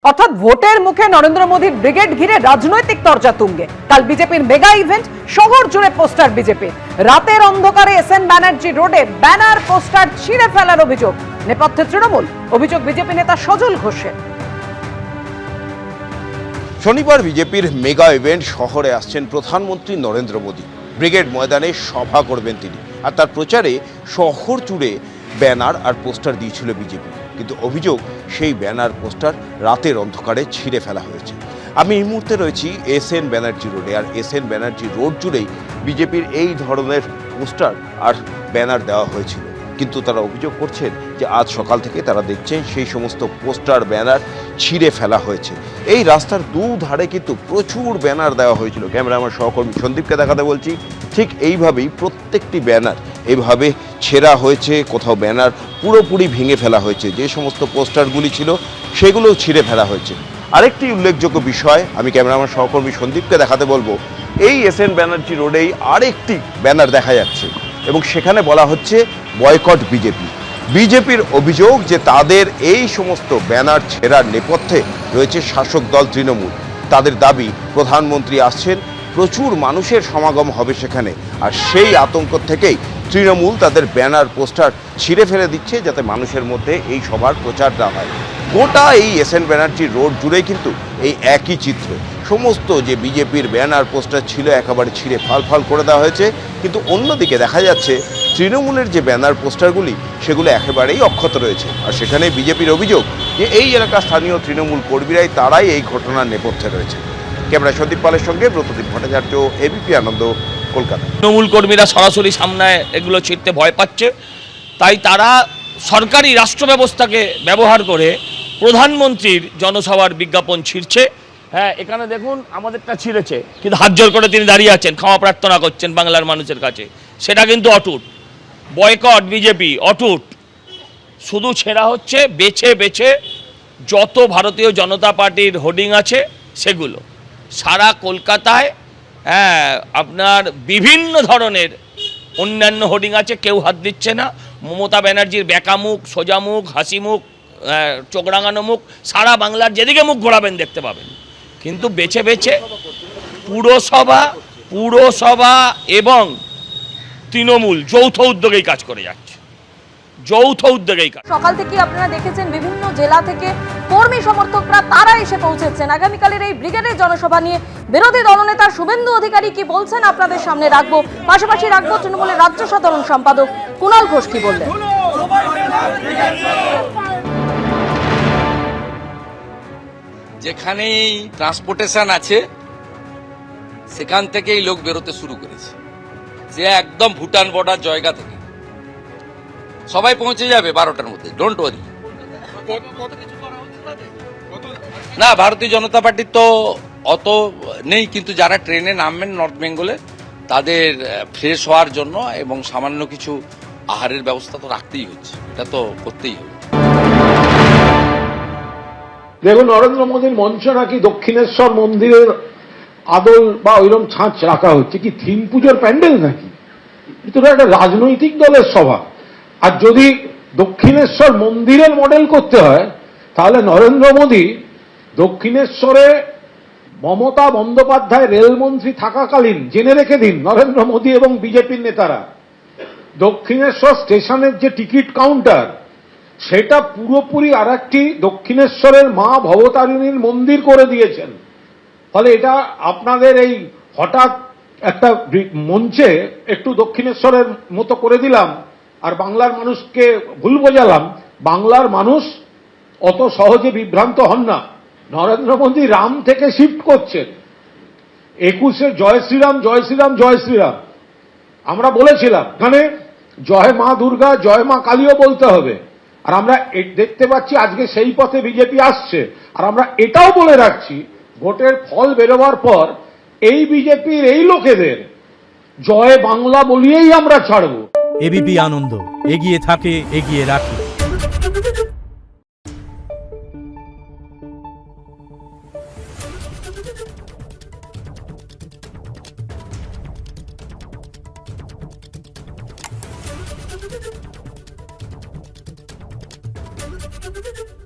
অর্থাৎ ভোটের মুখে নরেন্দ্র মোদীর ব্রিগেড ঘিরে রাজনৈতিক তরজা তুঙ্গে। কাল বিজেপির মেগা ইভেন্ট, শহর জুড়ে পোস্টার বিজেপি। রাতের অন্ধকারে এসএন ব্যানার্জি রোডে ব্যানার পোস্টার ছিঁড়ে ফেলার অভিযোগ, নেপথ্যে তৃণমূল। অভিযোগ বিজেপি নেতা সজল ঘোষের। শনিবার বিজেপির মেগা ইভেন্ট শহরে আসছেন প্রধানমন্ত্রী নরেন্দ্র মোদী। ব্রিগেড ময়দানে সভা করবেন তিনি, আর তার প্রচারে শহর জুড়ে ব্যানার আর পোস্টার দিয়েছিল বিজেপি। কিন্তু অভিযোগ, সেই ব্যানার পোস্টার রাতের অন্ধকারে ছিঁড়ে ফেলা হয়েছে। আমি এই মুহূর্তে রয়েছি এসএন ব্যানার্জি রোডে, আর এসএন ব্যানার্জি রোড জুড়েই বিজেপির এই ধরনের পোস্টার আর ব্যানার দেওয়া হয়েছিল। কিন্তু তারা অভিযোগ করছেন যে আজ সকাল থেকে তারা দেখছেন সেই সমস্ত পোস্টার ব্যানার ছিঁড়ে ফেলা হয়েছে। এই রাস্তার দুধারে কিন্তু প্রচুর ব্যানার দেওয়া হয়েছিল। ক্যামেরা আমার সহকর্মী সন্দীপকে দেখাতে বলছি। ঠিক এইভাবেই প্রত্যেকটি ব্যানার এইভাবে ছেঁড়া হয়েছে, কোথাও ব্যানার পুরোপুরি ভেঙে ফেলা হয়েছে। যে সমস্ত পোস্টারগুলি ছিল সেগুলোও ছিঁড়ে ফেলা হয়েছে। আরেকটি উল্লেখযোগ্য বিষয় আমি ক্যামেরাম্যান সহকর্মী সন্দীপকে দেখাতে বলবো, এই এসএন ব্যানার্জি রোডেই আরেকটি ব্যানার দেখা যাচ্ছে এবং সেখানে বলা হচ্ছে বয়কট বিজেপি। বিজেপির অভিযোগ যে তাদের এই সমস্ত ব্যানার ছেঁড়ার নেপথ্যে রয়েছে শাসক দল তৃণমূল। তাদের দাবি, প্রধানমন্ত্রী আসছেন, প্রচুর মানুষের সমাগম হবে সেখানে, আর সেই আতঙ্ক থেকেই তৃণমূল তাদের ব্যানার পোস্টার ছিঁড়ে ফেলে দিচ্ছে যাতে মানুষের মধ্যে এই সভার প্রচার না হয়। গোটা এই এসএন ব্যানার্জি রোড জুড়েই কিন্তু এই একই চিত্র। সমস্ত যে বিজেপির ব্যানার পোস্টার ছিল একেবারে ছিঁড়ে ফাল করে দেওয়া হয়েছে। কিন্তু অন্যদিকে দেখা যাচ্ছে তৃণমূলের যে ব্যানার পোস্টারগুলি সেগুলো একেবারেই অক্ষত রয়েছে। আর সেখানে বিজেপির অভিযোগ যে এই এলাকার স্থানীয় তৃণমূল কর্মীরাই তারাই এই ঘটনার নেপথ্যে রয়েছে। ক্যামেরা সন্দীপ পালের সঙ্গে ব্রতদীপ ভট্টাচার্য, এবিপি আনন্দ, কলকাতা। তৃণমূল কর্মীরা সরাসরি সামনে এগুলো ছিঁড়তে ভয় পাচ্ছে, তাই তারা সরকারি রাষ্ট্র ব্যবস্থাকে ব্যবহার করে প্রধানমন্ত্রীর জনসভার বিজ্ঞাপন ছিঁড়ছে। হ্যাঁ, এখানে দেখুন আমাদেরটা ছিঁড়েছে, কিন্তু হাত জোর করে তিনি দাঁড়িয়ে আছেন, ক্ষমা প্রার্থনা করছেন বাংলার মানুষের কাছে। সেটা কিন্তু অটুট, বয়কট বিজেপি অটুট। শুধু ছেঁড়া হচ্ছে বেছে বেছে যত ভারতীয় জনতা পার্টির হোর্ডিং আছে সেগুলো। সারা কলকাতায় আপনার বিভিন্ন ধরনের অন্যান্য হোর্ডিং আছে, কেউ হাত দিচ্ছে না। মমতা ব্যানার্জির বেঁকা মুখ, সোজা মুখ, হাসি মুখ, চোখ রাঙানো মুখ, সারা বাংলার যেদিকে মুখ ঘোরাবেন দেখতে পাবেন। কিন্তু বেছে বেছে পুরসভা এবং তৃণমূল যৌথ উদ্যোগেই কাজ করে যাচ্ছে, যৌথ উদ্যোগেই কাজ। সকাল থেকে আপনারা দেখেছেন বিভিন্ন জেলা থেকে কর্মী সমর্থকরা তারা এসে পৌঁছেছেন। আগামীকালের এই ব্রিগেডের জনসভা নিয়ে বিরোধী দলনেতা শুভেন্দু অধিকারী কি বলছেন আপনাদের সামনে রাখবো, পাশাপাশি রাখবো তৃণমূলের রাজ্য সাধারণ সম্পাদক কুণাল ঘোষ কি বললেন। যেখানেই ট্রান্সপোর্টেশন আছে সেখান থেকেই লোক বেরোতে শুরু করেছে। যে একদম ভুটান বর্ডার জায়গা থেকে সবাই পৌঁছে যাবে 12টার মধ্যে, ডোন্ট ওয়ারি। না, ভারতীয় জনতা পার্টির তো অত নেই, কিন্তু যারা ট্রেনে নামবেন নর্থ বেঙ্গলে তাদের ফ্রেশ হওয়ার জন্য এবং সামান্য কিছু আহারের ব্যবস্থা তো রাখতেই হচ্ছে, এটা তো করতেই হবে। দেখুন, নরেন্দ্র মোদীর মঞ্চ নাকি দক্ষিণেশ্বর মন্দিরের আদল বা ওইরকম ছাঁচ রাখা হচ্ছে, কি থিম পুজোর প্যান্ডেল নাকি? এটা একটা রাজনৈতিক দলের সভা। আর যদি দক্ষিণেশ্বর মন্দিরের মডেল করতে হয় তাহলে নরেন্দ্র মোদী দক্ষিণেশ্বরে মমতা বন্দ্যোপাধ্যায় রেলমন্ত্রী থাকাকালীন, জেনে রেখে দিন নরেন্দ্র মোদী এবং বিজেপির নেতারা, দক্ষিণেশ্বর স্টেশনের যে টিকিট কাউন্টার সেটা পুরোপুরি আর একটি দক্ষিণেশ্বরের মা ভবতারিণীর মন্দির করে দিয়েছেন। ফলে এটা আপনাদের এই হঠাৎ একটা মঞ্চে একটু দক্ষিণেশ্বরের মতো করে দিলাম আর বাংলার মানুষকে ভুল বোঝালাম। বাংলার মানুষ অত সহজে বিভ্রান্ত হন না। নরেন্দ্র মোদী রাম থেকে শিফট করছেন। 21-এ জয় শ্রীরাম, জয় শ্রীরাম, জয় শ্রীরাম আমরা বলেছিলাম, এখানে জয় মা দুর্গা, জয় মা কালীও বলতে হবে। আর আমরা দেখতে পাচ্ছি আজকে সেই পথে বিজেপি আসছে। আর আমরা এটাও বলে রাখছি, ভোটের ফল বেরোবার পর এই বিজেপির এই লোকেদের জয় বাংলা বলিয়েই আমরা ছাড়ব। এবিপি আনন্দ, এগিয়ে থাকে, এগিয়ে রাখে। Thank you.